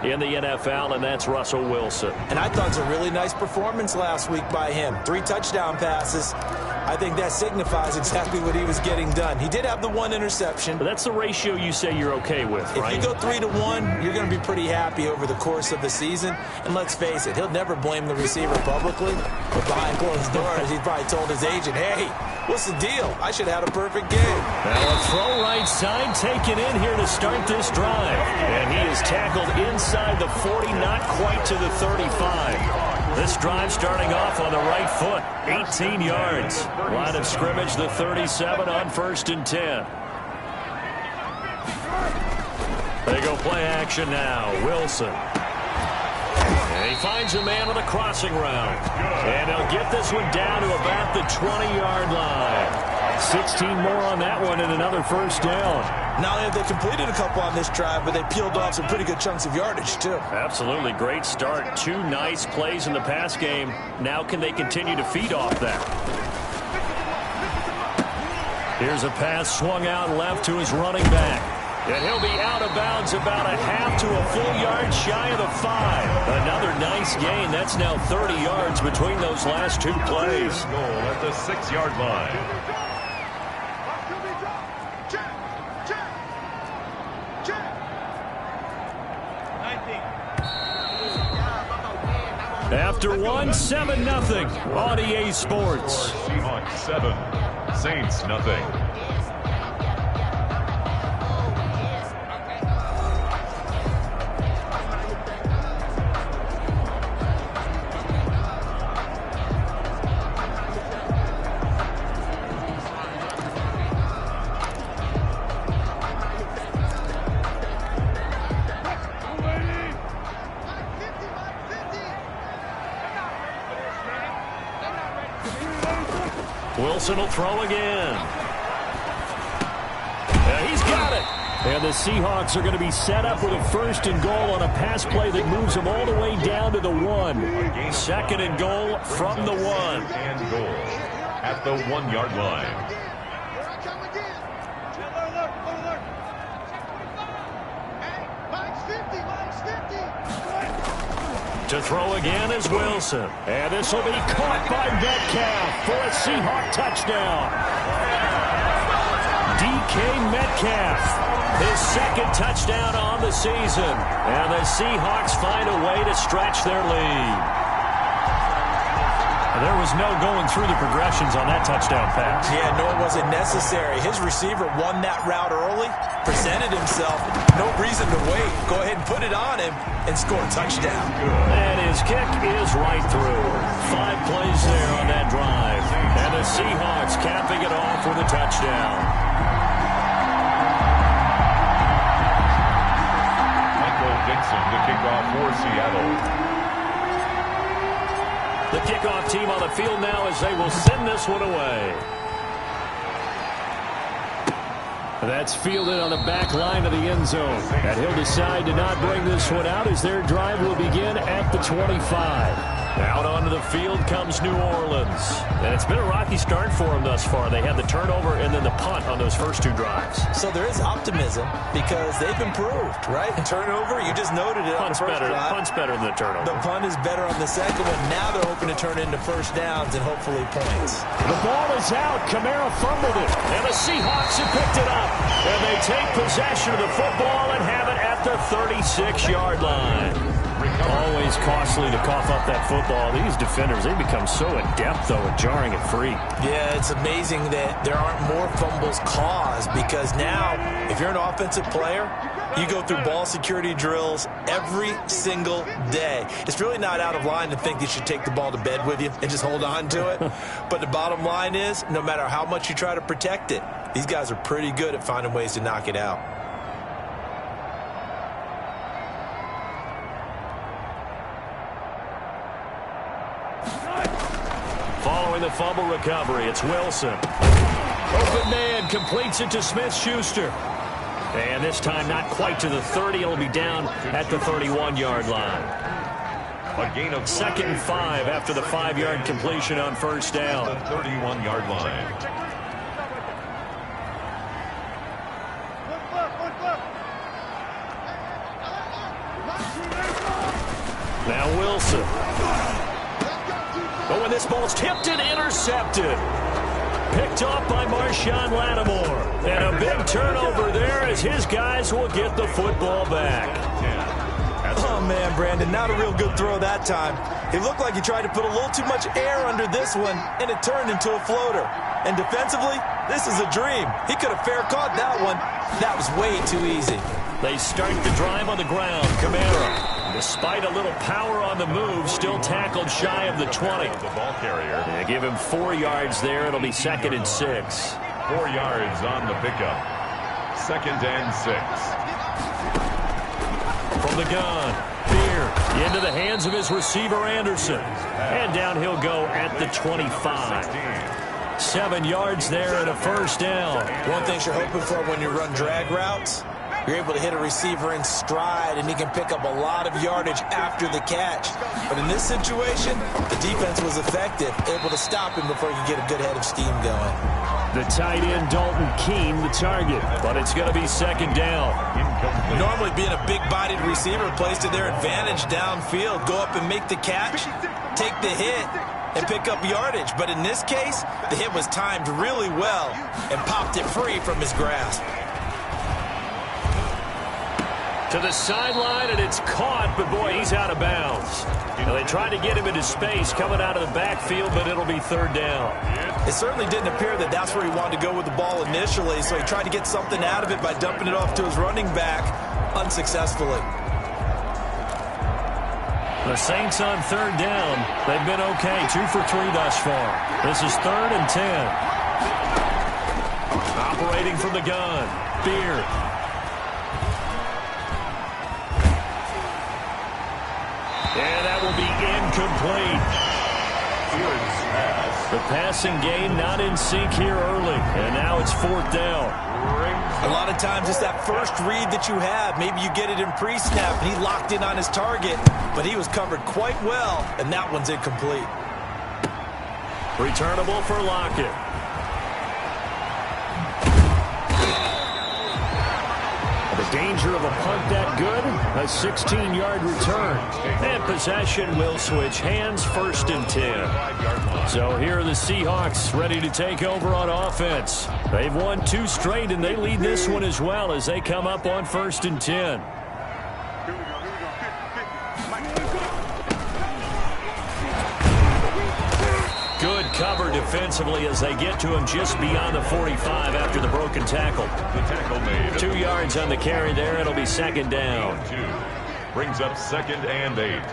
in the NFL, and that's Russell Wilson. And I thought it was a really nice performance last week by him. 3 touchdown passes. I think that signifies exactly what he was getting done. He did have the 1 interception. But that's the ratio you say you're okay with, right? If you go 3-1, you're going to be pretty happy over the course of the season. And let's face it, he'll never blame the receiver publicly. But behind closed doors, he probably told his agent, hey, what's the deal? I should have had a perfect game. Well, a throw right side taken in here to start this drive. And he is tackled inside the 40, not quite to the 35. This drive starting off on the right foot, 18 yards. Line of scrimmage, the 37 on 1st and 10. They go play action now. Wilson. And he finds a man on the crossing route. And he'll get this one down to about the 20-yard line. 16 more on that one and another 1st down. Not only have they completed a couple on this drive, but they peeled off some pretty good chunks of yardage, too. Absolutely. Great start. 2 nice plays in the pass game. Now can they continue to feed off that? Here's a pass swung out left to his running back. And he'll be out of bounds about a half to a full yard shy of the 5. Another nice gain. That's now 30 yards between those last 2 plays. Goal at the 6-yard line. After 1, 7-0 on EA Sports. Seahawks 7, Saints nothing. Wilson will throw again. He's got it. And the Seahawks are going to be set up with a 1st and goal on a pass play that moves them all the way down to the 1. 2nd and goal from the 1. And goal at the 1-yard line. To throw again is Wilson. And this will be caught by Metcalf for a Seahawk touchdown. DK Metcalf, his 2nd touchdown on the season. And the Seahawks find a way to stretch their lead. There was no going through the progressions on that touchdown pass. Yeah, nor was it necessary. His receiver won that route early, presented himself. No reason to wait. Go ahead and put it on him and score a touchdown. And his kick is right through. 5 plays there on that drive. And the Seahawks capping it off with a touchdown. Michael Dixon to kick off for Seattle. The kickoff team on the field now as they will send this one away. That's fielded on the back line of the end zone. And he'll decide to not bring this one out as their drive will begin at the 25. Out onto the field comes New Orleans. And it's been a rocky start for them thus far. They had the turnover and then the punt on those first 2 drives. So there is optimism because they've improved, right? Turnover, you just noted it on the first drive. Punt's better than the turnover. The punt is better on the second one. Now they're hoping to turn into 1st downs and hopefully points. The ball is out. Kamara fumbled it. And the Seahawks have picked it up. And they take possession of the football and have it at the 36-yard line. Always costly to cough up that football. These defenders, they become so adept, though, at jarring it free. Yeah, it's amazing that there aren't more fumbles caused because now, if you're an offensive player, you go through ball security drills every single day. It's really not out of line to think you should take the ball to bed with you and just hold on to it. But the bottom line is, no matter how much you try to protect it, these guys are pretty good at finding ways to knock it out. Following the fumble recovery, it's Wilson. Open man completes it to Smith-Schuster. And this time not quite to the 30. It'll be down at the 31-yard line. A gain of 2nd and 5 after the 5-yard completion on 1st down. The 31-yard line. Now Wilson. But when this ball's tipped and intercepted. Picked off by Marshawn Lattimore. And a big turnover there as his guys will get the football back. Oh, man, Brandon, not a real good throw that time. It looked like he tried to put a little too much air under this one, and it turned into a floater. And defensively, this is a dream. He could have fair caught that one. That was way too easy. They start the drive on the ground. Kamara, despite a little power on the move, still tackled shy of the 20. The ball carrier. They give him 4 yards there. It'll be 2nd and 6. 4 yards on the pickup. 2nd and 6. From the gun, Beer into the hands of his receiver, Anderson. And down he'll go at the 25. 7 yards there and a first down. One thing you're hoping for when you run drag routes, you're able to hit a receiver in stride, and he can pick up a lot of yardage after the catch. But in this situation, the defense was effective, able to stop him before he could get a good head of steam going. The tight end, Dalton Keene, the target, but it's going to be 2nd down. Normally being a big-bodied receiver plays to their advantage downfield. Go up and make the catch, take the hit, and pick up yardage. But in this case, the hit was timed really well and popped it free from his grasp. To the sideline, and it's caught, but boy, he's out of bounds. Now, they tried to get him into space coming out of the backfield, but it'll be 3rd down. It certainly didn't appear that that's where he wanted to go with the ball initially, so he tried to get something out of it by dumping it off to his running back unsuccessfully. The Saints on 3rd down. They've been okay, 2 for 3 thus far. This is 3rd and 10. Operating from the gun, Beer. And that will be incomplete. The passing game not in sync here early. And now it's 4th down. A lot of times it's that first read that you have. Maybe you get it in pre-snap, and he locked in on his target, but he was covered quite well, and that one's incomplete. Returnable for Lockett. The danger of a punt that good, a 16-yard return. And possession will switch hands, 1st and 10. So here are the Seahawks ready to take over on offense. They've won 2 straight, and they lead this one as well as they come up on 1st and 10. Good cover defensively as they get to him just beyond the 45 after the broken tackle. The tackle made. 2 yards on the carry there. It'll be 2nd down. 2 brings up 2nd and 8.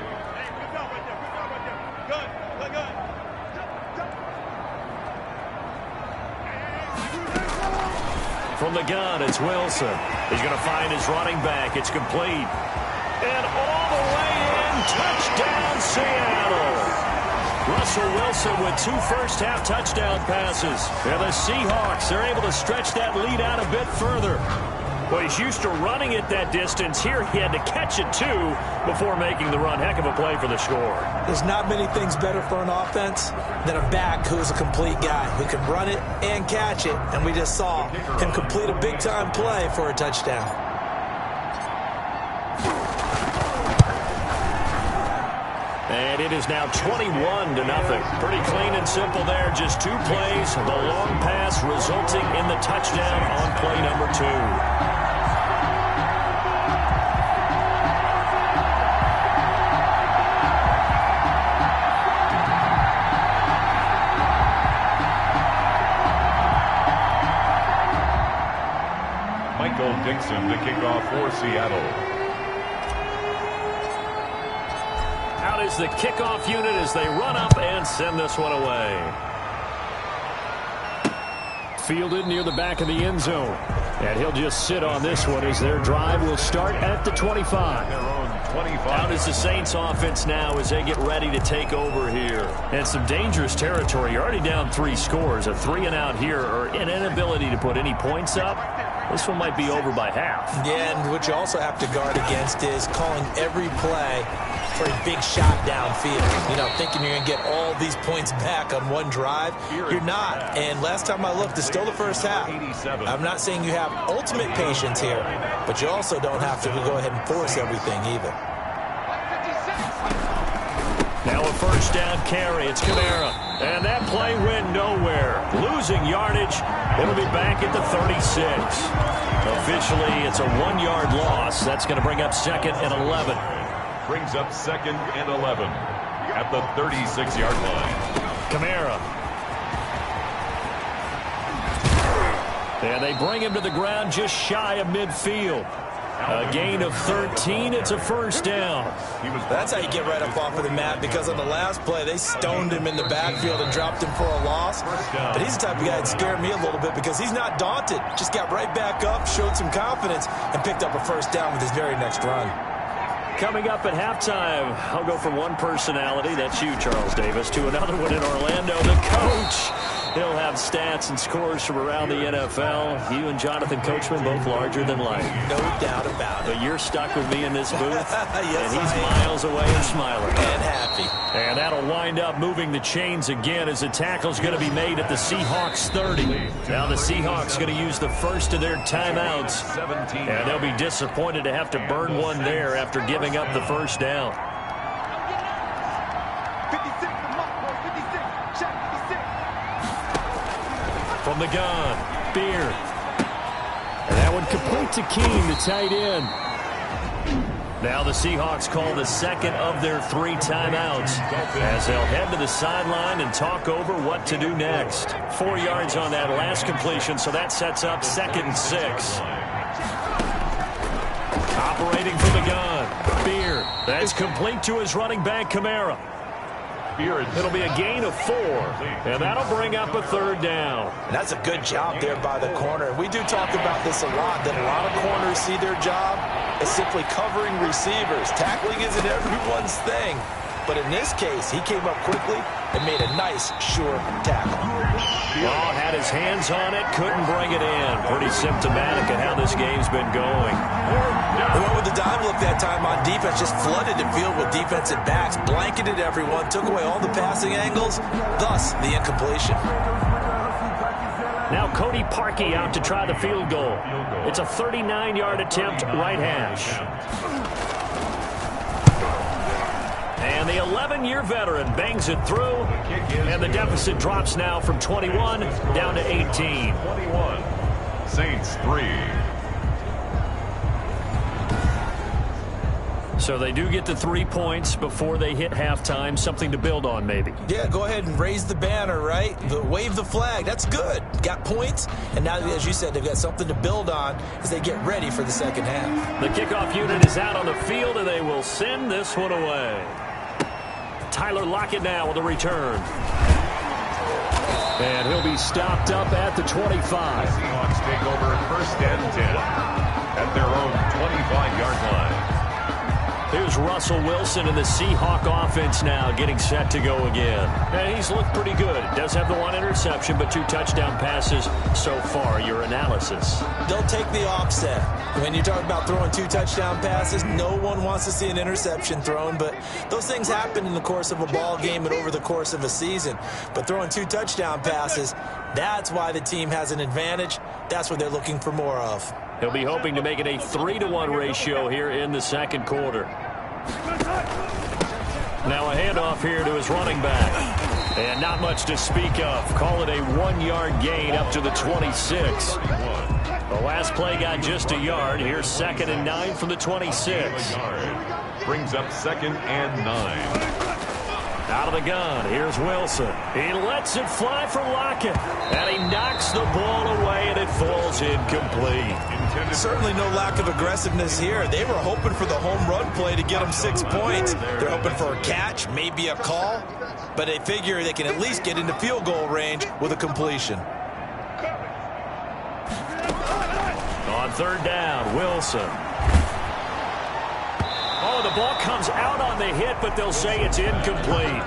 From the gun, it's Wilson. He's going to find his running back. It's complete. And all the way in, touchdown Seattle. Russell Wilson with 2 first-half touchdown passes. And the Seahawks, they're able to stretch that lead out a bit further. Well, he's used to running it that distance. Here he had to catch it, too, before making the run. Heck of a play for the score. There's not many things better for an offense than a back who's a complete guy who can run it and catch it. And we just saw him complete a big-time play for a touchdown. And it is now 21-0. Pretty clean and simple there. Just 2 plays. The long pass resulting in the touchdown on play number 2. Dixon to kick off for Seattle. Out is the kickoff unit as they run up and send this one away. Fielded near the back of the end zone. And he'll just sit on this one as their drive will start at the 25. Their own 25. Out is the Saints offense now as they get ready to take over here. And some dangerous territory. You're already down 3 scores. A 3-and-out here or an inability to put any points up. This one might be over by half. Yeah, and what you also have to guard against is calling every play for a big shot downfield. You know, thinking you're going to get all these points back on one drive. You're not. And last time I looked, it's still the first half. I'm not saying you have ultimate patience here, but you also don't have to go ahead and force everything either. Now a first down carry. It's Kamara. And that play went nowhere. Losing yardage. It'll be back at the 36. Officially, it's a 1-yard loss. That's going to bring up 2nd and 11. Brings up 2nd and 11 at the 36-yard line. Kamara. And they bring him to the ground just shy of midfield. A gain of 13. It's a first down. That's how you get right up off of the mat, because on the last play, they stoned him in the backfield and dropped him for a loss. But he's the type of guy that scared me a little bit because he's not daunted. Just got right back up, showed some confidence, and picked up a first down with his very next run. Coming up at halftime, I'll go from one personality, that's you, Charles Davis, to another one in Orlando, the coach. He'll have stats and scores from around the NFL. You and Jonathan Coachman, both larger than life. No doubt about it. But you're stuck with me in this booth, yes, and he's miles away and smiling. And happy. And that'll wind up moving the chains again as the tackle's going to be made at the Seahawks 30. Now the Seahawks going to use the first of their timeouts. And they'll be disappointed to have to burn one there after giving up the first down. From the gun, Beard. And that one complete to Keene, the tight end. Now the Seahawks call the second of their 3 timeouts as they'll head to the sideline and talk over what to do next. 4 yards on that last completion, so that sets up 2nd and 6. Operating from the gun, Beard. That's complete to his running back, Kamara. It'll be a gain of 4, and that'll bring up a 3rd down. And that's a good job there by the corner. We do talk about this a lot, that a lot of corners see their job as simply covering receivers. Tackling isn't everyone's thing. But in this case, he came up quickly and made a nice, sure tackle. Ball had his hands on it, couldn't bring it in. Pretty symptomatic of how this game's been going. They went with the dive look that time on defense, just flooded the field with defensive backs, blanketed everyone, took away all the passing angles, thus the incompletion. Now Cody Parkey out to try the field goal. It's a 39-yard attempt, right hash. And the 11-year veteran bangs it through, and the deficit drops now from 21 down to 18. 21, Saints 3. So they do get the 3 points before they hit halftime, something to build on maybe. Yeah, go ahead and raise the banner, right? Wave the flag. That's good. Got points, and now, as you said, they've got something to build on as they get ready for the second half. The kickoff unit is out on the field, and they will send this one away. Tyler Lockett now with a return. And he'll be stopped up at the 25. Seahawks take over 1st and 10 at their own 25-yard line. Here's Russell Wilson in the Seahawk offense now getting set to go again. And he's looked pretty good. Does have the 1 interception, but 2 touchdown passes so far. Your analysis? They'll take the offset. When you talk about throwing 2 touchdown passes, no one wants to see an interception thrown, but those things happen in the course of a ball game and over the course of a season. But throwing 2 touchdown passes, that's why the team has an advantage. That's what they're looking for more of. He'll be hoping to make it a 3-to-1 ratio here in the second quarter. Now a handoff here to his running back. And not much to speak of. Call it a 1-yard gain up to the 26. The last play got just a yard. Here's 2nd and 9 from the 26. Brings up 2nd and 9. Out of the gun, here's Wilson. He lets it fly for Lockett. And he knocks the ball away, and it falls incomplete. Certainly no lack of aggressiveness here. They were hoping for the home run play to get them 6 points. They're hoping for a catch, maybe a call. But they figure they can at least get into field goal range with a completion. On 3rd down, Wilson. Oh, the ball comes out on the hit, but they'll say it's incomplete.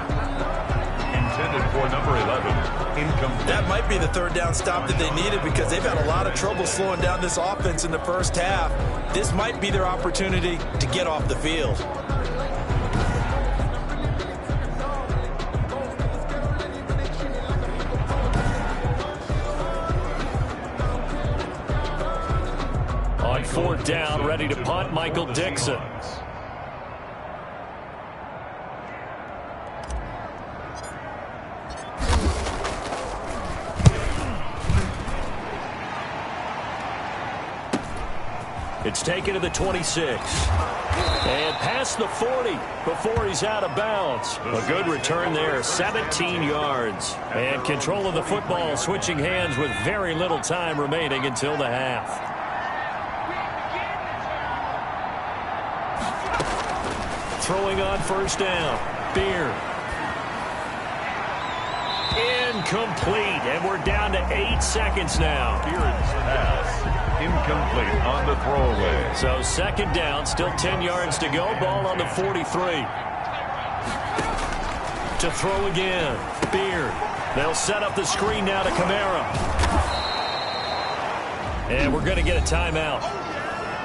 Intended for number 11. Incomplete. That might be the 3rd down stop that they needed because they've had a lot of trouble slowing down this offense in the first half. This might be their opportunity to get off the field. On 4th down, ready to punt, Michael Dixon. It's taken to the 26. And past the 40 before he's out of bounds. A good return there, 17 yards. And control of the football, switching hands with very little time remaining until the half. Throwing on first down. Beard. Incomplete, and we're down to 8 seconds now. Beard's pass incomplete on the throwaway. So second down, still 10 yards to go. Ball on the 43. To throw again. Beard. They'll set up the screen now to Kamara. And we're going to get a timeout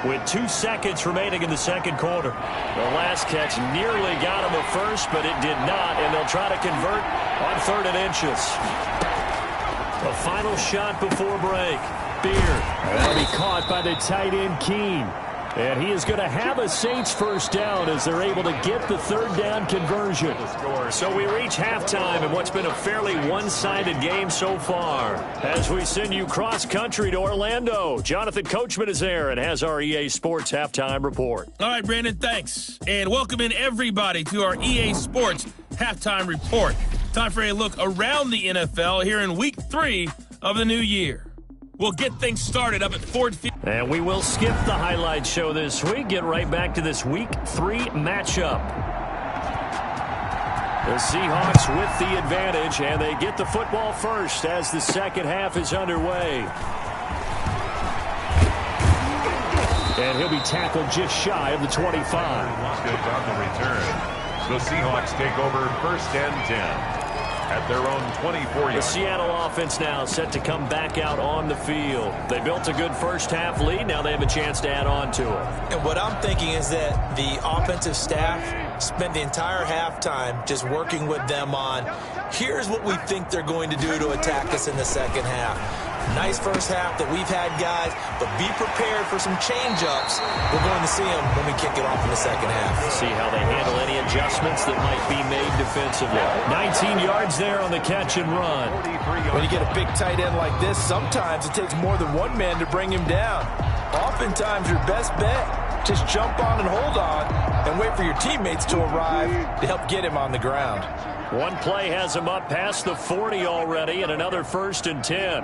with 2 seconds remaining in the second quarter. The last catch nearly got him a first, but it did not, and they'll try to convert on 3rd and inches. The final shot before break. Beard. That'll be caught by the tight end, Keene. And he is going to have a Saints first down as they're able to get the 3rd down conversion. So we reach halftime in what's been a fairly one-sided game so far. As we send you cross-country to Orlando, Jonathan Coachman is there and has our EA Sports Halftime Report. All right, Brandon, thanks. And welcome in everybody to our EA Sports Halftime Report. Time for a look around the NFL here in Week 3 of the new year. We'll get things started up at Ford Field. And we will skip the highlight show this week. Get right back to this Week 3 matchup. The Seahawks with the advantage, and they get the football first as the second half is underway. And he'll be tackled just shy of the 25. Good on the return. The Seahawks take over 1st and 10. At their own 24 yards. The Seattle offense now set to come back out on the field. They built a good first half lead. Now they have a chance to add on to it. And what I'm thinking is that the offensive staff spent the entire halftime just working with them on, here's what we think they're going to do to attack us in the second half. Nice first half that we've had, guys, but be prepared for some change-ups. We're going to see them when we kick it off in the second half. See how they handle any adjustments that might be made defensively. 19 yards there on the catch and run. When you get a big tight end like this, sometimes it takes more than one man to bring him down. Oftentimes, your best bet, just jump on and hold on and wait for your teammates to arrive to help get him on the ground. One play has him up past the 40 already, and another 1st and 10.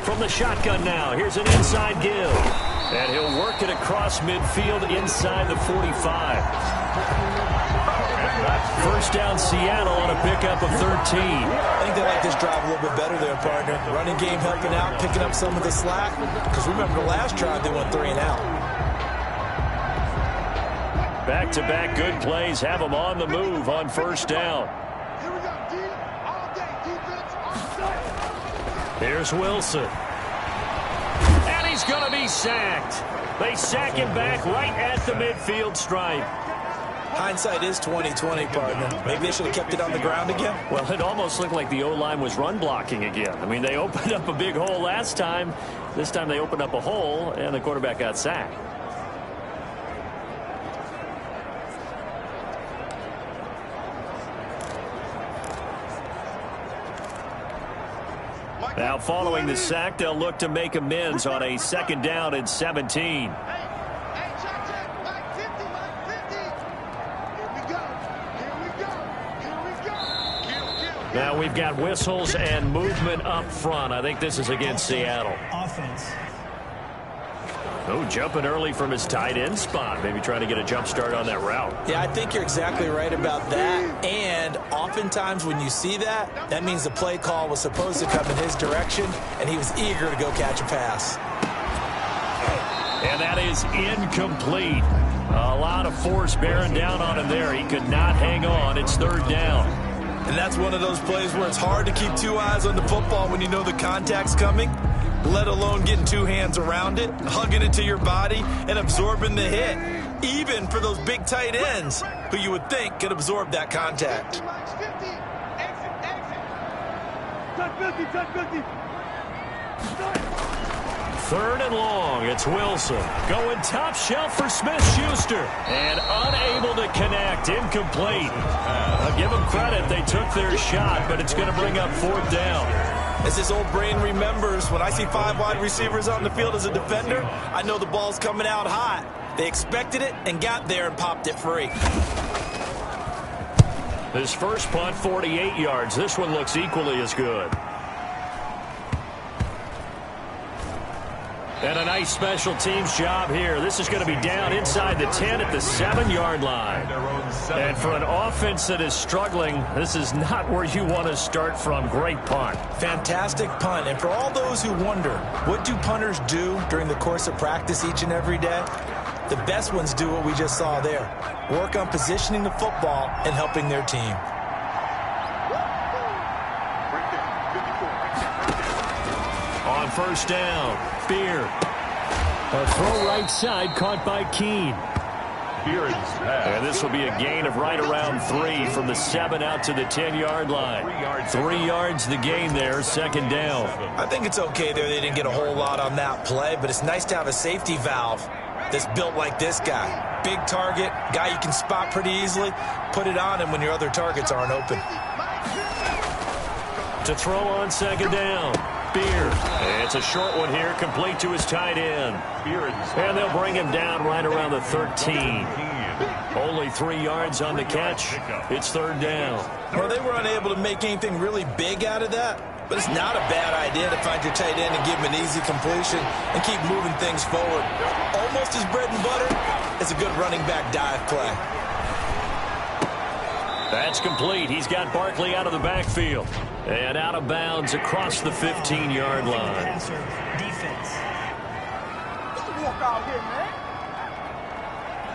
From the shotgun now, here's an inside give. And he'll work it across midfield inside the 45. First down Seattle on a pickup of 13. I think they like this drive a little bit better there, partner. Running game helping out, picking up some of the slack. Because remember the last drive, they went 3 and out. Back-to-back good plays have them on the move on first down. Here's Wilson. And he's going to be sacked. They sack him back right at the midfield stripe. Hindsight is 20/20, partner. Maybe they should have kept it on the ground again. Well, it almost looked like the O-line was run blocking again. I mean, they opened up a big hole last time. This time they opened up a hole, and the quarterback got sacked. Now, following the sack, they'll look to make amends on a 2nd down and 17. Now we've got whistles and movement up front. I think this is against Seattle. Offense. Oh, jumping early from his tight end spot. Maybe trying to get a jump start on that route. Yeah, I think you're exactly right about that. And oftentimes when you see that, that means the play call was supposed to come in his direction, and he was eager to go catch a pass. And that is incomplete. A lot of force bearing down on him there. He could not hang on. It's 3rd down. And that's one of those plays where it's hard to keep 2 eyes on the football when you know the contact's coming, let alone getting 2 hands around it, hugging it to your body, and absorbing the hit, even for those big tight ends who you would think could absorb that contact. Third and long. It's Wilson going top shelf for Smith-Schuster. And unable to connect. Incomplete. I'll give them credit. They took their shot, but it's going to bring up fourth down. As his old brain remembers, when I see 5 wide receivers on the field as a defender, I know the ball's coming out hot. They expected it and got there and popped it free. His first punt, 48 yards. This one looks equally as good. And a nice special teams job here. This is going to be down inside the 10 at the 7-yard line. And for an offense that is struggling, this is not where you want to start from. Great punt. Fantastic punt. And for all those who wonder, what do punters do during the course of practice each and every day? The best ones do what we just saw there. Work on positioning the football and helping their team. On first down, Beard. A throw right side caught by Keene. And this will be a gain of right around 3 from the 7 out to the 10-yard line. 3 yards the gain there, second down. I think it's okay there. They didn't get a whole lot on that play, but it's nice to have a safety valve that's built like this guy. Big target, guy you can spot pretty easily. Put it on him when your other targets aren't open. To throw on second down, Beard. It's a short one here, complete to his tight end. And they'll bring him down right around the 13. Only 3 yards on the catch. It's third down. Well, they were unable to make anything really big out of that. But it's not a bad idea to find your tight end and give him an easy completion and keep moving things forward. Almost his bread and butter. It's a good running back dive play. That's complete. He's got Barkley out of the backfield. And out of bounds across the 15-yard line.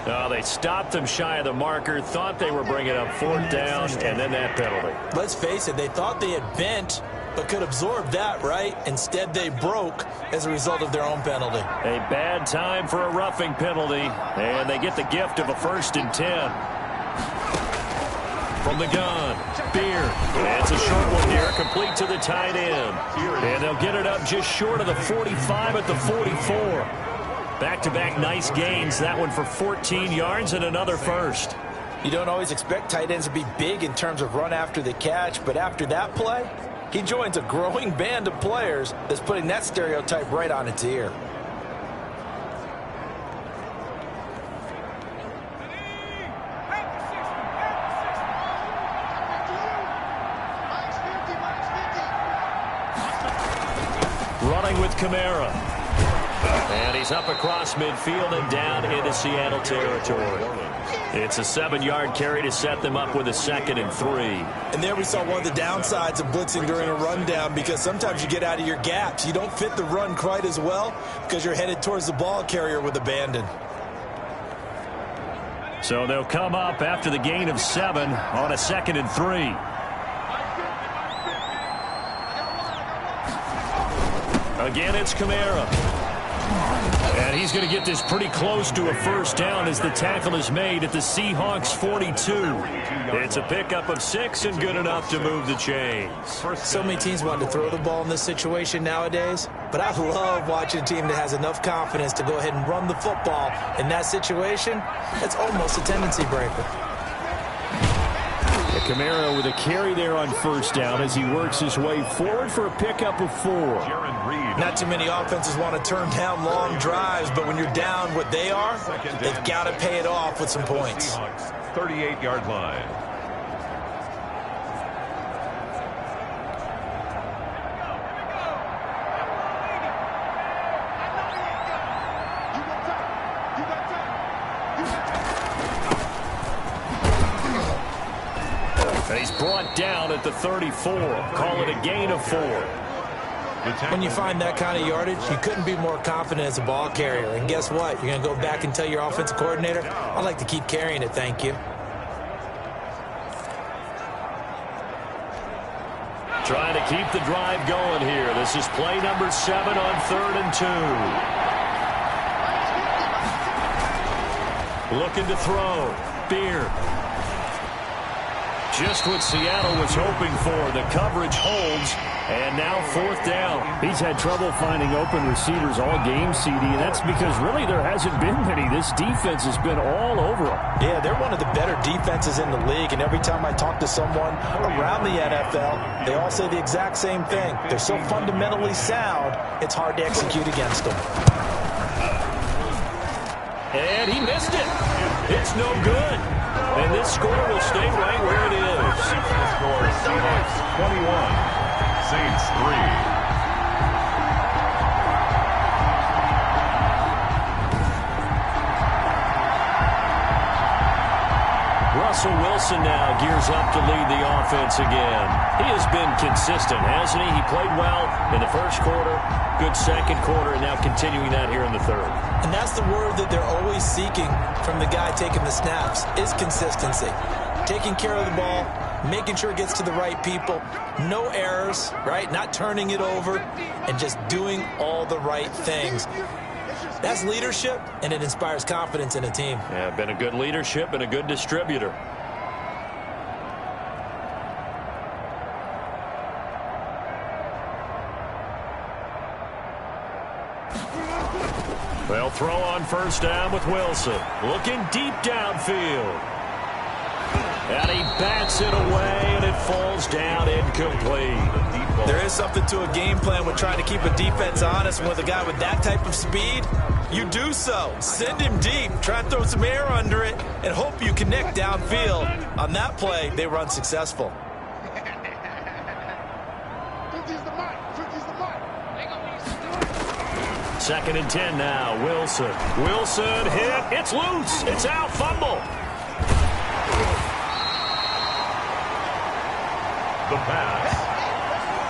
Oh, they stopped him shy of the marker, thought they were bringing up fourth down, and then that penalty. Let's face it, they thought they had bent, but could absorb that, right? Instead, they broke as a result of their own penalty. A bad time for a roughing penalty, and they get the gift of a 1st and 10. From the gun, Beard. It's a short one here, complete to the tight end. And they'll get it up just short of the 45 at the 44. Back-to-back nice gains. That one for 14 yards and another first. You don't always expect tight ends to be big in terms of run after the catch, but after that play, he joins a growing band of players that's putting that stereotype right on its ear. Running with Kamara. And he's up across midfield and down into Seattle territory. It's a 7-yard carry to set them up with a 2nd and 3. And there we saw one of the downsides of blitzing during a rundown, because sometimes you get out of your gaps. You don't fit the run quite as well because you're headed towards the ball carrier with abandon. So they'll come up after the gain of 7 on a 2nd and 3. Again, it's Kamara. And he's going to get this pretty close to a first down as the tackle is made at the Seahawks 42. It's a pickup of 6 and good enough to move the chains. So many teams want to throw the ball in this situation nowadays, but I love watching a team that has enough confidence to go ahead and run the football. In that situation, that's almost a tendency breaker. Kamara with a carry there on first down as he works his way forward for a pickup of 4. Not too many offenses want to turn down long drives, but when you're down what they are, they've got to pay it off with some points. 38-yard line. He's brought down at the 34. Call it a gain of 4. When you find that kind of yardage, you couldn't be more confident as a ball carrier. And guess what? You're going to go back and tell your offensive coordinator, I'd like to keep carrying it, thank you. Trying to keep the drive going here. This is play number 7 on 3rd and 2. Looking to throw. Beard. Just what Seattle was hoping for. The coverage holds, and now 4th down. He's had trouble finding open receivers all game, CD, and that's because really there hasn't been many. This defense has been all over them. Yeah, they're one of the better defenses in the league, and every time I talk to someone around the NFL, they all say the exact same thing. They're so fundamentally sound, it's hard to execute against them. And he missed it. It's no good. And this score will stay right where it is. The score, Seahawks 21, Saints 3. Russell Wilson now gears up to lead the offense again. He has been consistent, hasn't he? He played well in the first quarter, good second quarter, and now continuing that here in the third. And that's the word that they're always seeking from the guy taking the snaps, is consistency. Taking care of the ball, making sure it gets to the right people, no errors, right? Not turning it over, and just doing all the right things. That's leadership, and it inspires confidence in a team. Yeah, been a good leadership and a good distributor. They'll throw on 1st down with Wilson. Looking deep downfield. And he bats it away, and it falls down incomplete. There is something to a game plan with trying to keep a defense honest. With a guy with that type of speed, you do so. Send him deep. Try and throw some air under it and hope you connect downfield. On that play, they were unsuccessful. 2nd and 10 now. Wilson. Wilson hit. It's loose. It's out. Fumble. The pass.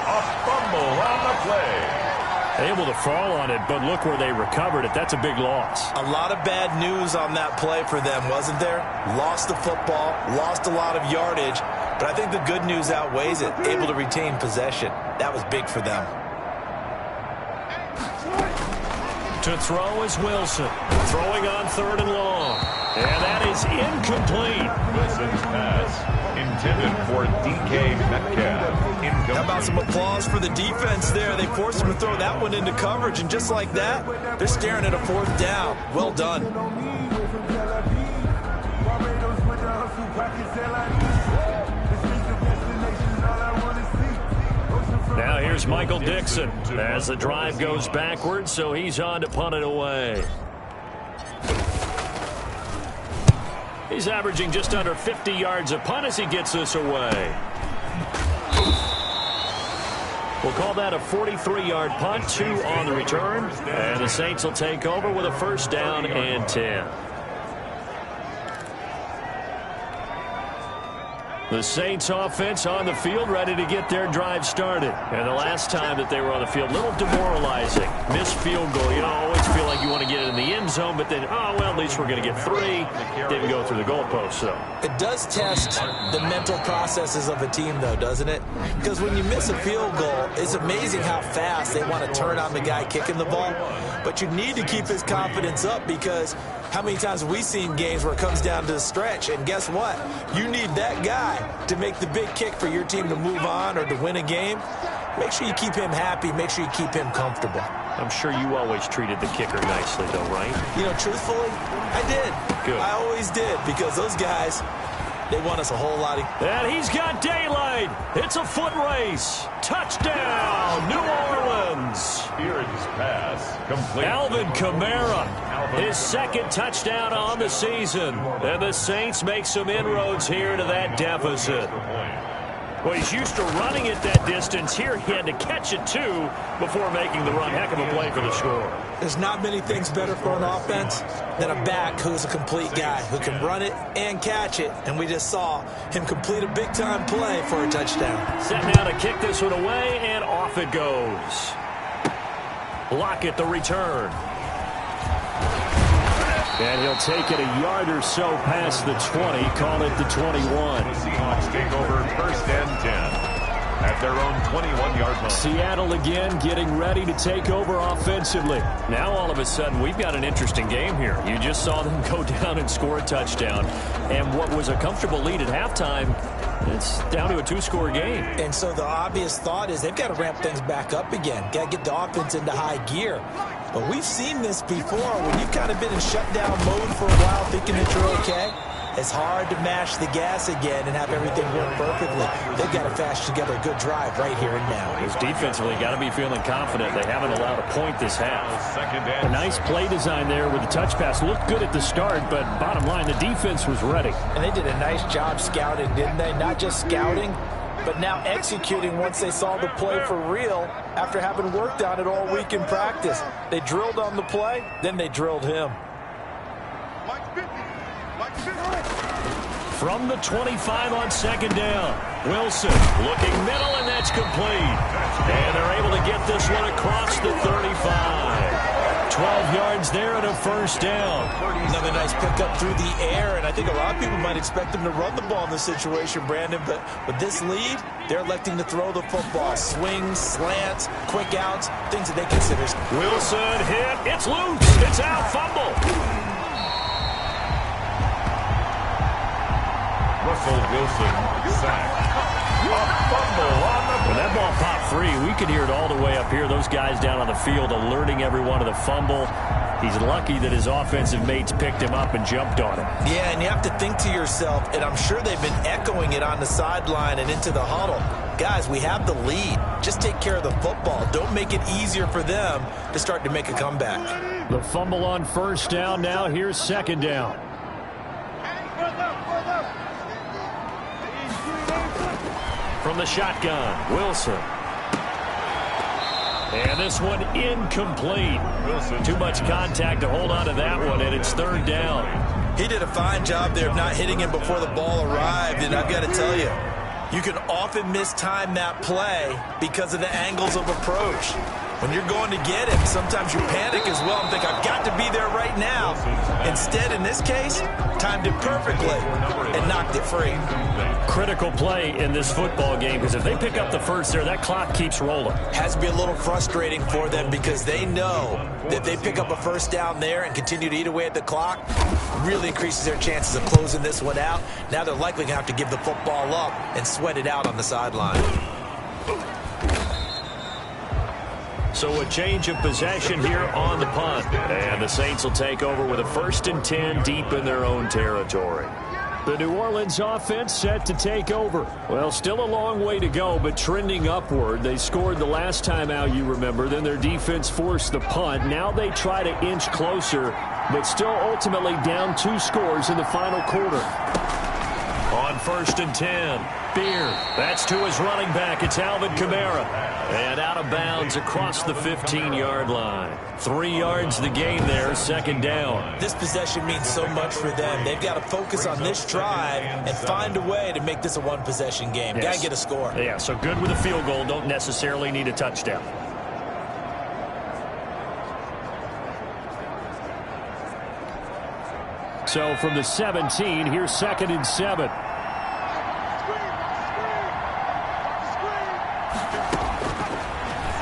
A fumble on the play. Able to fall on it, but look where they recovered it. That's a big loss. A lot of bad news on that play for them, wasn't there? Lost the football, lost a lot of yardage, but I think the good news outweighs it. Able to retain possession. That was big for them. To throw is Wilson. Throwing on 3rd and long. And that is incomplete. Wilson's pass intended for DK Metcalf. Incomplete. How about some applause for the defense there? They forced him to throw that one into coverage, and just like that, they're staring at a 4th down. Well done. Now here's Michael Dixon as the drive goes backwards, so he's on to punt it away. He's averaging just under 50 yards a punt as he gets this away. We'll call that a 43-yard punt, 2 on the return, and the Saints will take over with a 1st down and 10. The Saints offense on the field, ready to get their drive started. And the last time that they were on the field, a little demoralizing. Missed field goal. You know, always feel like you want to get it in the end zone, but then, oh, well, at least we're going to get 3. Didn't go through the goalpost, so. It does test the mental processes of a team, though, doesn't it? Because when you miss a field goal, it's amazing how fast they want to turn on the guy kicking the ball. But you need to keep his confidence up, because how many times have we seen games where it comes down to the stretch, and guess what? You need that guy to make the big kick for your team to move on or to win a game. Make sure you keep him happy. Make sure you keep him comfortable. I'm sure you always treated the kicker nicely, though, right? You know, truthfully, I did. Good. I always did, because those guys, they want us a whole lot of... And he's got daylight. It's a foot race. Touchdown, New Orleans. Spears' pass complete. Alvin Kamara, his 2nd touchdown on the season. And the Saints make some inroads here to that deficit. Well, he's used to running it that distance. Here he had to catch it, too, before making the run. Heck of a play for the score. There's not many things better for an offense than a back who's a complete guy, who can run it and catch it. And we just saw him complete a big-time play for a touchdown. Set now to kick this one away, and off it goes. Lockett the return. And he'll take it a yard or so past the 20, call it the 21. The Seahawks take over 1st and 10. at their own 21-yard line. Seattle again getting ready to take over offensively. Now all of a sudden we've got an interesting game here. You just saw them go down and score a touchdown. And what was a comfortable lead at halftime, it's down to a two-score game. And so the obvious thought is they've got to ramp things back up again. Got to get the offense into high gear. But we've seen this before when you've kind of been in shutdown mode for a while thinking that you're okay. It's hard to mash the gas again and have everything work perfectly. They've got to fash together a good drive right here and now. Because defensively, got to be feeling confident. They haven't allowed a point this half. A nice play design there with the touch pass. Looked good at the start, but bottom line, the defense was ready. And they did a nice job scouting, didn't they? Not just scouting, but now executing once they saw the play for real after having worked on it all week in practice. They drilled on the play, then they drilled him. From the 25 on second down, Wilson looking middle, and that's complete. And they're able to get this one across the 35. 12 yards there and a first down. Another nice pickup through the air, and I think a lot of people might expect them to run the ball in this situation, Brandon, but with this lead, they're electing to throw the football. Swings, slants, quick outs, things that they consider. Wilson hit. It's loose. It's out. Fumble. Russell Wilson sacked. A fumble on the When that ball popped free, we could hear it all the way up here. Those guys down on the field alerting everyone of the fumble. He's lucky that his offensive mates picked him up and jumped on him. Yeah, and you have to think to yourself, and I'm sure they've been echoing it on the sideline and into the huddle. Guys, we have the lead. Just take care of the football. Don't make it easier for them to start to make a comeback. The fumble on first down. Now here's second down. From the shotgun, Wilson. And this one incomplete. Wilson. Too much contact to hold on to that one, and it's third down. He did a fine job there of not hitting him before the ball arrived, and I've got to tell you, you can often mistime that play because of the angles of approach. When you're going to get him, sometimes you panic as well and think, I've got to be there right now. Instead, in this case, timed it perfectly and knocked it free. Critical play in this football game, because if they pick up the first there, that clock keeps rolling. Has to be a little frustrating for them because they know that if they pick up a first down there and continue to eat away at the clock, really increases their chances of closing this one out. Now they're likely going to have to give the football up and sweat it out on the sideline. So a change of possession here on the punt. And the Saints will take over with a 1st and 10 deep in their own territory. The New Orleans offense set to take over. Well, still a long way to go, but trending upward. They scored the last time out, you remember. Then their defense forced the punt. Now they try to inch closer, but still ultimately down 2 scores in the final quarter. On 1st and 10, Beard. That's to his running back. It's Alvin Kamara. And out of bounds across the 15-yard line. 3 yards the gain there, second down. This possession means so much for them. They've got to focus on this drive and find a way to make this a one-possession game. Yes. Got to get a score. Yeah, so good with a field goal. Don't necessarily need a touchdown. So from the 17, here's 2nd and 7.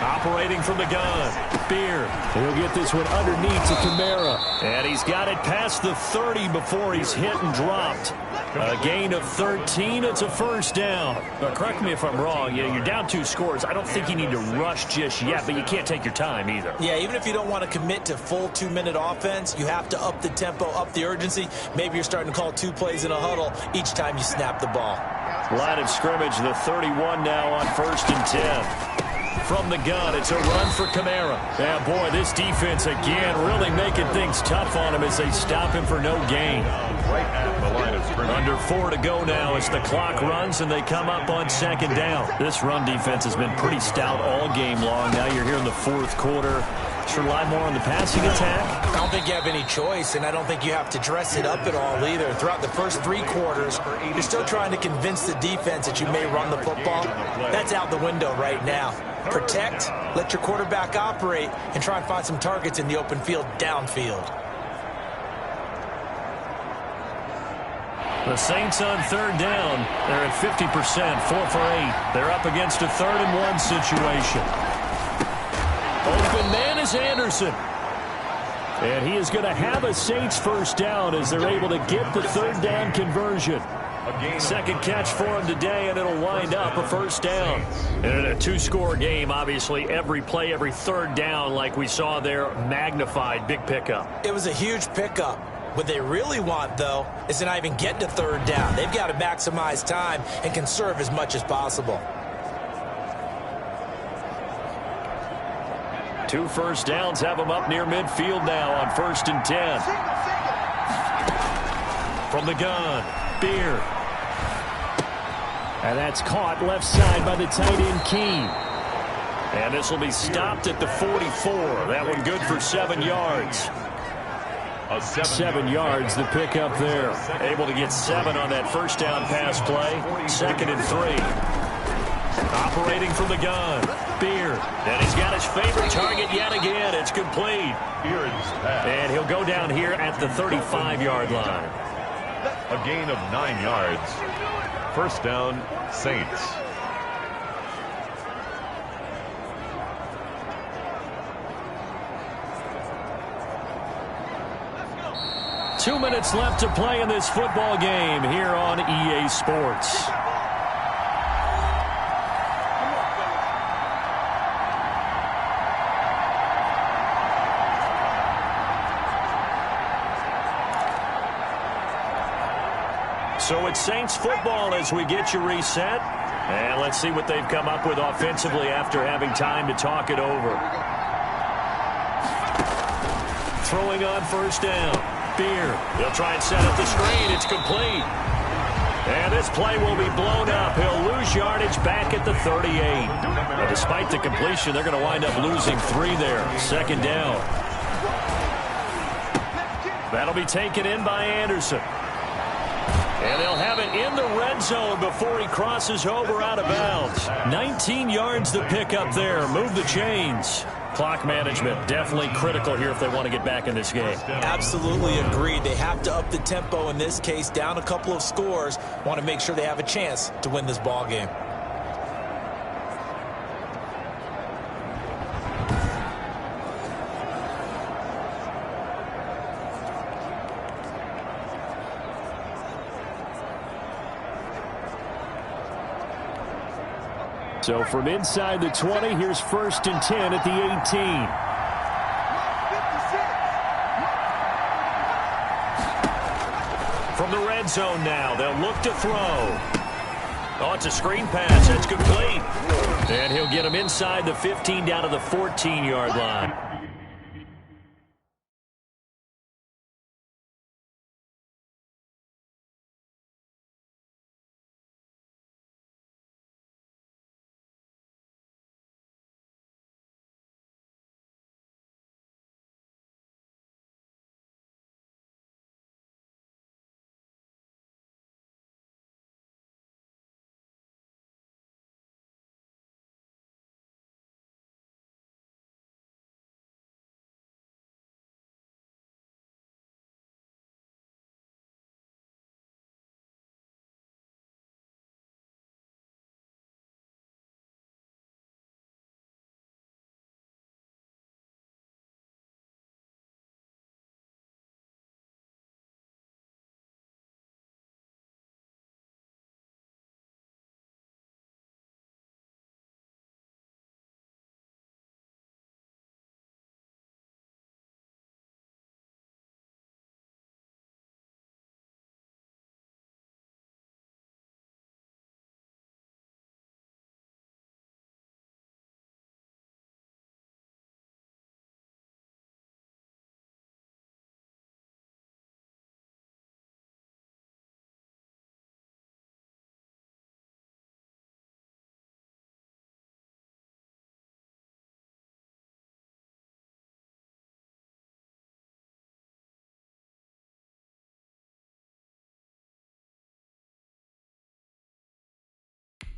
Operating from the gun, Beard. He'll get this one underneath to Kamara. And he's got it past the 30 before he's hit and dropped. A gain of 13. It's a first down. Now, correct me if I'm wrong. You're down 2 scores. I don't think you need to rush just yet, but you can't take your time either. Yeah, even if you don't want to commit to full 2-minute offense, you have to up the tempo, up the urgency. Maybe you're starting to call 2 plays in a huddle each time you snap the ball. Line of scrimmage, the 31 now on 1st and 10. From the gun, it's a run for Kamara. Yeah, boy, this defense again really making things tough on him as they stop him for no gain. right at the line of scrimmage. Under 4 to go now as the clock runs and they come up on second down. This run defense has been pretty stout all game long. Now you're here in the 4th quarter. Should rely more on the passing attack. I don't think you have any choice, and I don't think you have to dress it up at all either. Throughout the first 3 quarters, you're still trying to convince the defense that you may run the football. That's out the window right now. Protect, let your quarterback operate, and try and find some targets in the open field downfield. The Saints on third down. They're at 50%, 4 for 8. They're up against a 3rd-and-1 situation. Open man is Anderson. And he is going to have a Saints first down as they're able to get the 3rd down conversion. Second catch for him today, and it'll wind up a first down. And in a 2-score game, obviously, every play, every 3rd down, like we saw there, magnified. Big pickup. It was a huge pickup. What they really want, though, is to not even get to 3rd down. They've got to maximize time and conserve as much as possible. 2 first downs have them up near midfield now on 1st and 10. From the gun, Beard. And that's caught left side by the tight end Keene. And this will be stopped at the 44. That one good for 7 yards. 7 yards, the pickup there. Able to get 7 on that first down pass play. 2nd and 3. Operating from the gun, Beard. And he's got his favorite target yet again. It's complete. And he'll go down here at the 35-yard line. A gain of 9 yards. First down, Saints. Two minutes left to play in this football game here on EA Sports. So it's Saints football as we get you reset. And let's see what they've come up with offensively after having time to talk it over. Throwing on first down. Beard. They'll try and set up the screen. It's complete. And this play will be blown up. He'll lose yardage back at the 38. But despite the completion, they're going to wind up losing 3 there. 2nd down. That'll be taken in by Anderson. And they'll have it in the red zone before he crosses over out of bounds. 19 yards to pick up there. Move the chains. Clock management definitely critical here if they want to get back in this game. Absolutely agreed. They have to up the tempo in this case, down a couple of scores. Want to make sure they have a chance to win this ball game. So from inside the 20, here's 1st and 10 at the 18. From the red zone now, they'll look to throw. Oh, it's a screen pass. That's complete. And he'll get him inside the 15 down to the 14-yard line.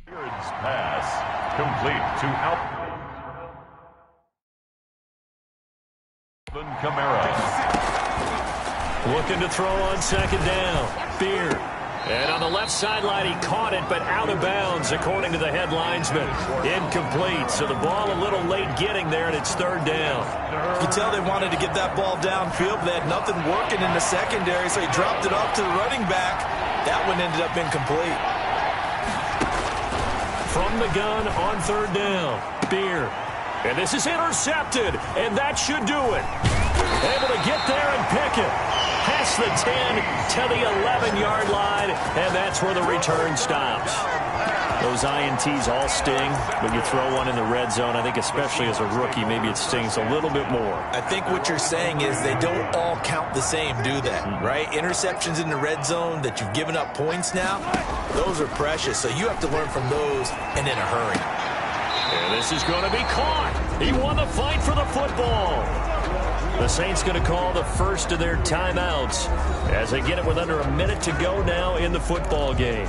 Beard's pass complete to Alvin Kamara. Looking to throw on 2nd down. Beard. And on the left sideline, he caught it, but out of bounds, according to the head linesman. Incomplete, so the ball a little late getting there, and it's third down. You can tell they wanted to get that ball downfield, but they had nothing working in the secondary, so he dropped it off to the running back. That one ended up incomplete. From the gun on third down, Beard. And this is intercepted, and that should do it. Able to get there and pick it. Past the 10 to the 11-yard line, and that's where the return stops. Those INTs all sting, but you throw one in the red zone, I think especially as a rookie, maybe it stings a little bit more. I think what you're saying is they don't all count the same, do they? Right? Interceptions in the red zone that you've given up points now, those are precious, so you have to learn from those and in a hurry. And this is going to be caught. He won the fight for the football. The Saints going to call the first of their timeouts as they get it with under a minute to go now in the football game.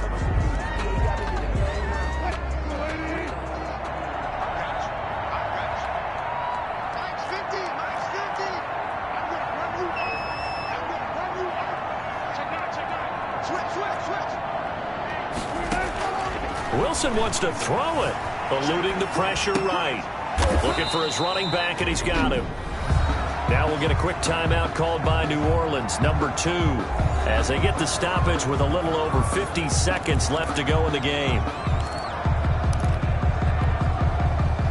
Wilson wants to throw it, eluding the pressure right. Looking for his running back, and he's got him. Now we'll get a quick timeout called by New Orleans, number 2, as they get the stoppage with a little over 50 seconds left to go in the game.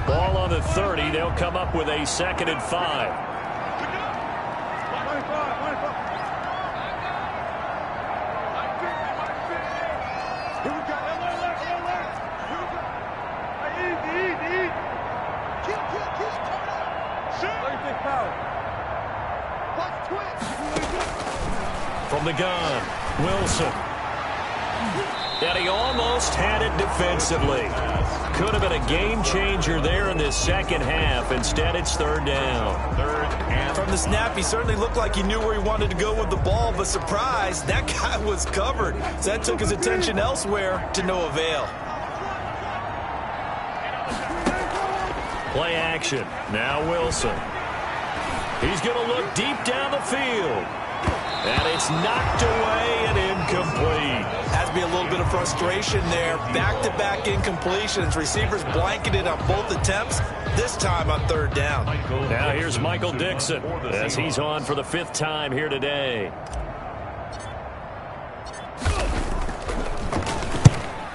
Ball on the 30. They'll come up with a 2nd and 5. From the gun, Wilson. And he almost had it defensively. Could have been a game changer there in this second half. Instead, it's third down. From the snap, he certainly looked like he knew where he wanted to go with the ball, but surprise, that guy was covered. So that took his attention elsewhere to no avail. Play action. Now Wilson. He's going to look deep down the field. And it's knocked away and incomplete. Has to be a little bit of frustration there. Back-to-back incompletions. Receivers blanketed on both attempts, this time on third down. Now here's Michael Dixon as he's on for the 5th time here today.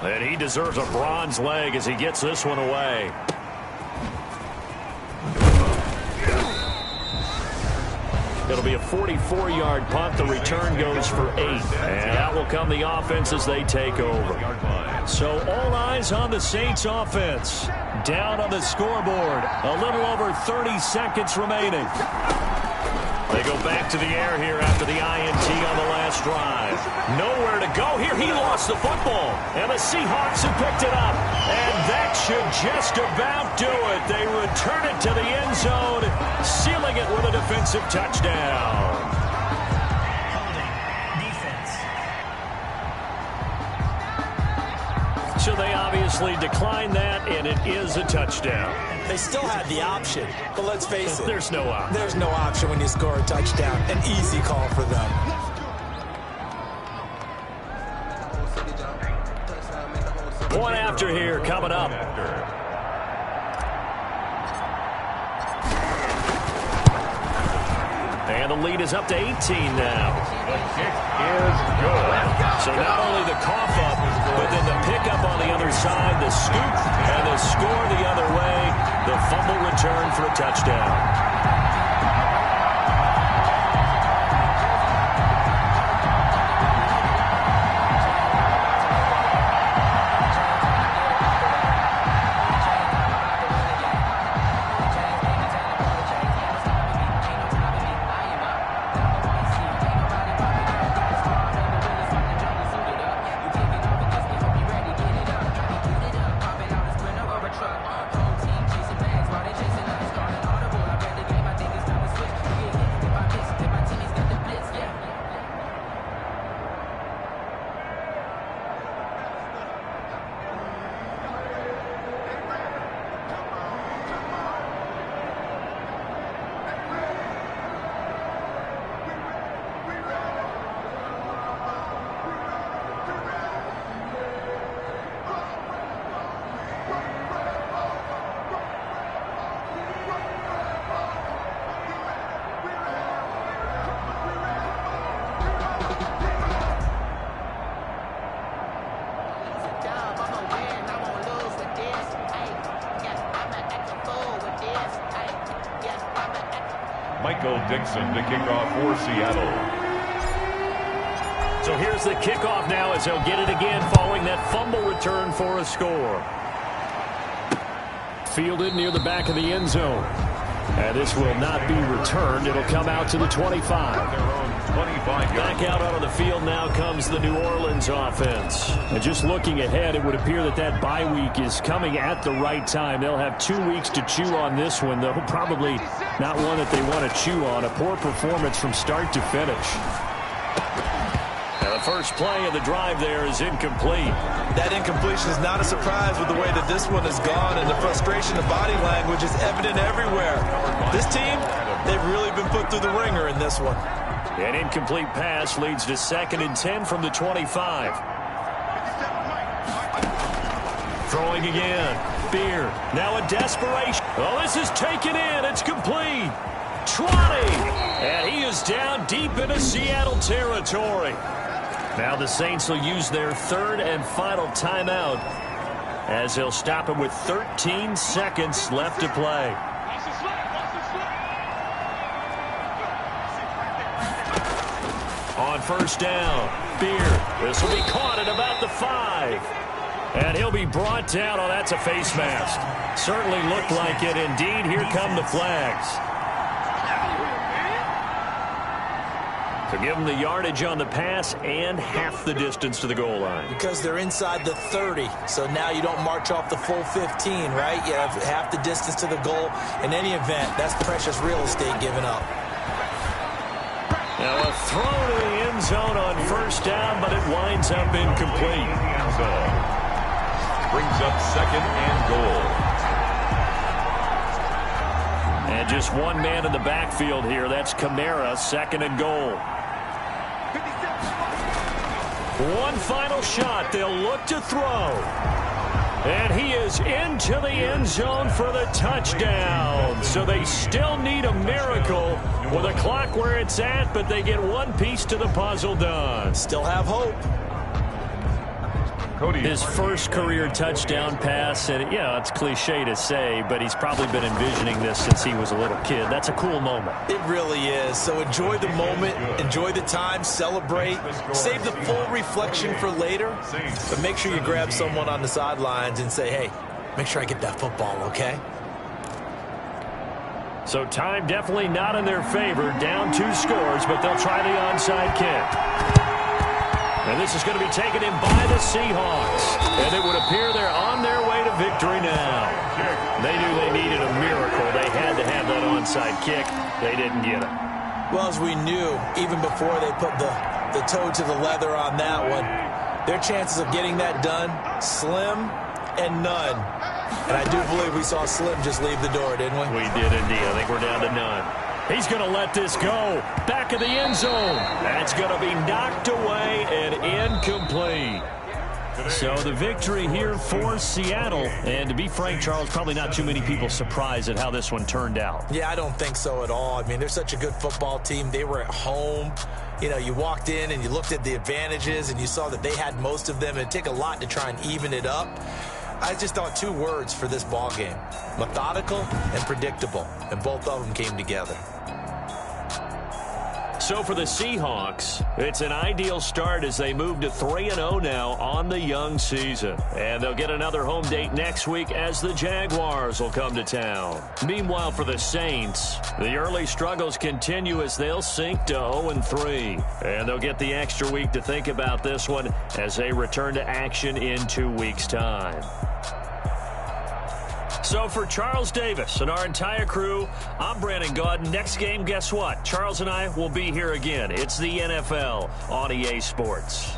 And he deserves a bronze leg as he gets this one away. It'll be a 44-yard punt. The return goes for 8. And out will come the offense as they take over. So all eyes on the Saints offense. Down on the scoreboard. A little over 30 seconds remaining. They go back to the air here after the INT on the last drive. Nowhere to go here. He lost the football. And the Seahawks have picked it up. And that should just about do it. They return it to the end zone, sealing it with a defensive touchdown. So they obviously declined that, and it is a touchdown. They still had the option, but let's face it. There's no option. There's no option when you score a touchdown. An easy call for them. One after here coming up. And the lead is up to 18 now. The kick is good. So not only the cough up, but then the pickup on the other side, the scoop, and the score the other way. The fumble return for a touchdown. Michael Dixon to kick off for Seattle. So here's the kickoff now as they'll get it again following that fumble return for a score. Fielded near the back of the end zone. And this will not be returned. It'll come out to the 25. Back out onto the field now comes the New Orleans offense. And just looking ahead, it would appear that that bye week is coming at the right time. They'll have 2 weeks to chew on this one, though probably not one that they want to chew on. A poor performance from start to finish. Now the first play of the drive there is incomplete. That incompletion is not a surprise with the way that this one has gone, and the frustration of body language is evident everywhere. This team, they've really been put through the ringer in this one. An incomplete pass leads to 2nd and 10 from the 25. Throwing again. Beard. Now a desperation. Oh, this is taken in. It's complete. Trotting. And he is down deep into Seattle territory. Now the Saints will use their 3rd and final timeout as they'll stop him with 13 seconds left to play. On first down, Beard. This will be caught at about the 5. And he'll be brought down. Oh, that's a face mask. Certainly looked like it. Indeed, here come the flags. So give them the yardage on the pass and half the distance to the goal line. Because they're inside the 30, so now you don't march off the full 15, right? You have half the distance to the goal. In any event, that's precious real estate given up. Now a throw to the end zone on first down, but it winds up incomplete. Brings up 2nd and goal. And just one man in the backfield here. That's Kamara, 2nd and goal. One final shot. They'll look to throw. And he is into the end zone for the touchdown. So they still need a miracle with a clock where it's at, but they get one piece to the puzzle done. Still have hope. His first career touchdown pass, and yeah, it's cliche to say, but he's probably been envisioning this since he was a little kid. That's a cool moment. It really is. So enjoy the moment, enjoy the time, celebrate, save the full reflection for later, but make sure you grab someone on the sidelines and say, hey, make sure I get that football, okay? So time definitely not in their favor. Down 2 scores, but they'll try the onside kick. And this is going to be taken in by the Seahawks. And it would appear they're on their way to victory now. They knew they needed a miracle. They had to have that onside kick. They didn't get it. Well, as we knew, even before they put the toe to the leather on that one, their chances of getting that done, slim and none. And I do believe we saw Slim just leave the door, didn't we? We did indeed. I think we're down to none. He's going to let this go. Back of the end zone. That's going to be knocked away and incomplete. So the victory here for Seattle. And to be frank, Charles, probably not too many people surprised at how this one turned out. Yeah, I don't think so at all. I mean, they're such a good football team. They were at home. You know, you walked in and you looked at the advantages and you saw that they had most of them. It'd take a lot to try and even it up. I just thought 2 words for this ball game: methodical and predictable. And both of them came together. So for the Seahawks, it's an ideal start as they move to 3-0 now on the young season. And they'll get another home date next week as the Jaguars will come to town. Meanwhile, for the Saints, the early struggles continue as they'll sink to 0-3. And they'll get the extra week to think about this one as they return to action in 2 weeks' time. So for Charles Davis and our entire crew, I'm Brandon Gaudin. Next game, guess what? Charles and I will be here again. It's the NFL on EA Sports.